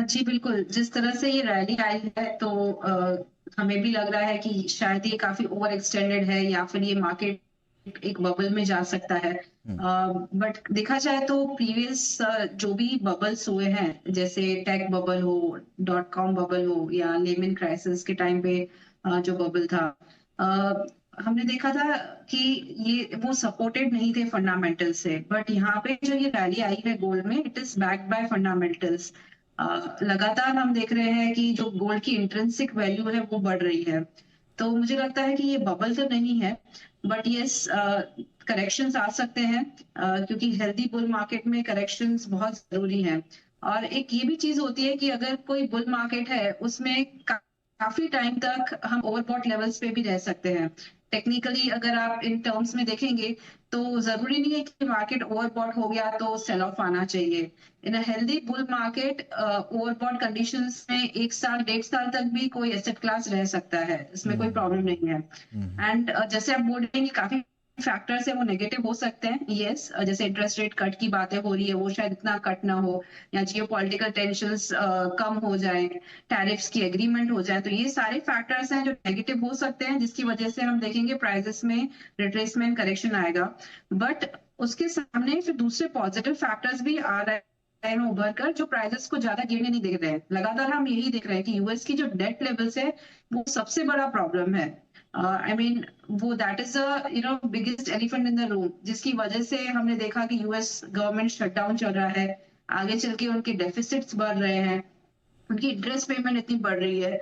जी बिल्कुल, जिस तरह से ये रैली आई है तो हमें भी लग रहा है कि शायद ये काफ़ी ओवर एक्सटेंडेड है या फिर ये मार्केट एक बबल में जा सकता है। हुँ, बट देखा जाए तो प्रीवियस जो भी बबल्स हुए हैं, जैसे टेक बबल हो, डॉट कॉम बबल हो या लेमन क्राइसिस के टाइम पे जो बबल था, अ, हमने देखा था कि ये वो सपोर्टेड नहीं थे फंडामेंटल से। बट यहाँ पे जो ये रैली आई है गोल्ड में, it is backed by fundamentals. लगातार हम देख रहे हैं कि जो गोल्ड की इंट्रिंसिक वैल्यू है वो बढ़ रही है। तो मुझे लगता है कि ये बबल तो नहीं है, बट यस करेक्शंस आ सकते हैं, क्योंकि हेल्दी बुल मार्केट में करेक्शंस बहुत ज़रूरी हैं। और एक ये भी चीज़ होती है कि अगर कोई बुल मार्केट है उसमें काफ़ी टाइम तक हम ओवरबॉट लेवल्स पे भी रह सकते हैं। टेक्निकली अगर आप इन टर्म्स में देखेंगे तो ज़रूरी नहीं है कि मार्केट ओवरबॉट हो गया तो सेल ऑफ आना चाहिए। In a healthy bull market overbought conditions में 1 साल, 1.5 साल तक भी कोई एसेट क्लास रह सकता है, इसमें कोई हुँ, प्रॉब्लम नहीं है। हुँ, हुँ, एंड जैसे आप बोल रहे हैं कि काफ़ी फैक्टर्स है वो नेगेटिव हो सकते हैं। येस, जैसे इंटरेस्ट रेट कट की बातें हो रही है, वो शायद इतना कट ना हो या जियोपॉलिटिकल टेंशन्स कम हो जाएँ, टैरिफ्स की एग्रीमेंट हो जाए, तो ये सारे फैक्टर्स हैं जो नेगेटिव हो सकते हैं, जिसकी वजह से हम देखेंगे प्राइसेस में रिट्रेसमेंट करेक्शन आएगा। बट उसके सामने फिर दूसरे पॉजिटिव फैक्टर्स भी आ रहे हैं उभर कर, जो प्राइसेस को ज्यादा गिरने नहीं दे रहे हैं। लगातार हम यही देख रहे हैं कि यूएस की जो डेट लेवल्स है वो सबसे बड़ा प्रॉब्लम है। आई मीन वो that is biggest elephant in the room, जिसकी वजह से हमने देखा कि यूएस गवर्नमेंट शटडाउन चल रहा है, आगे चल के उनके डेफिसिट्स बढ़ रहे हैं, उनकी इंटरेस्ट पेमेंट इतनी बढ़ रही है।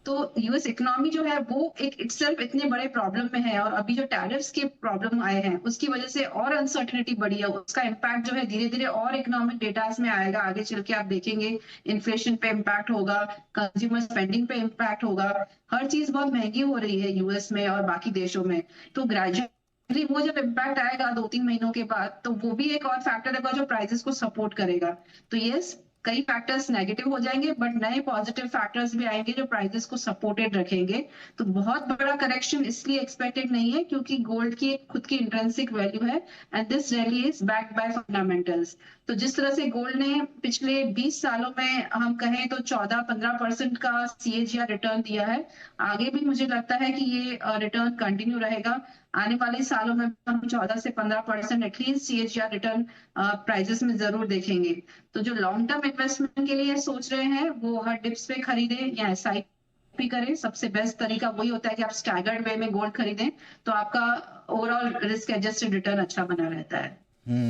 तो यूएस इकोनॉमी जो है वो एक इटसेल्फ इतने बड़े प्रॉब्लम में है, और अभी जो टैरिफ्स के प्रॉब्लम आए हैं उसकी वजह से और अनसर्टेनिटी बढ़ी है। उसका इम्पैक्ट जो है धीरे धीरे और इकोनॉमिक डेटास में आएगा, आगे चल के आप देखेंगे इन्फ्लेशन पे इम्पैक्ट होगा, कंज्यूमर स्पेंडिंग पे इम्पैक्ट होगा। हर चीज बहुत महंगी हो रही है यूएस में और बाकी देशों में। तो ग्रेजुअली वो जब इम्पैक्ट आएगा 2-3 महीनों के बाद, तो वो भी एक और फैक्टर होगा जो प्राइसेस को सपोर्ट करेगा। तो यस, कई फैक्टर्स नेगेटिव हो जाएंगे बट नए पॉजिटिव फैक्टर्स भी आएंगे जो प्राइसेस को सपोर्टेड रखेंगे। तो बहुत बड़ा करेक्शन इसलिए एक्सपेक्टेड नहीं है क्योंकि गोल्ड की एक खुद की इंट्रिंसिक वैल्यू है, and this rally is backed by fundamentals. तो जिस तरह से गोल्ड ने पिछले 20 सालों में हम कहें तो 14-15% का सीएजीआर रिटर्न दिया है, आगे भी मुझे लगता है कि ये रिटर्न कंटिन्यू रहेगा। आने वाले सालों में हम 14 से 15% एटलीस्ट सीएजीआर रिटर्न प्राइजेस में जरूर देखेंगे। तो जो लॉन्ग टर्म इन्वेस्टमेंट के लिए सोच रहे हैं वो हर डिप्स पे खरीदें या एसआईपी करें। सबसे बेस्ट तरीका वही होता है कि आप स्टैगर्ड वे में गोल्ड खरीदें, तो आपका ओवरऑल रिस्क एडजस्टेड रिटर्न अच्छा बना रहता है। हुँ।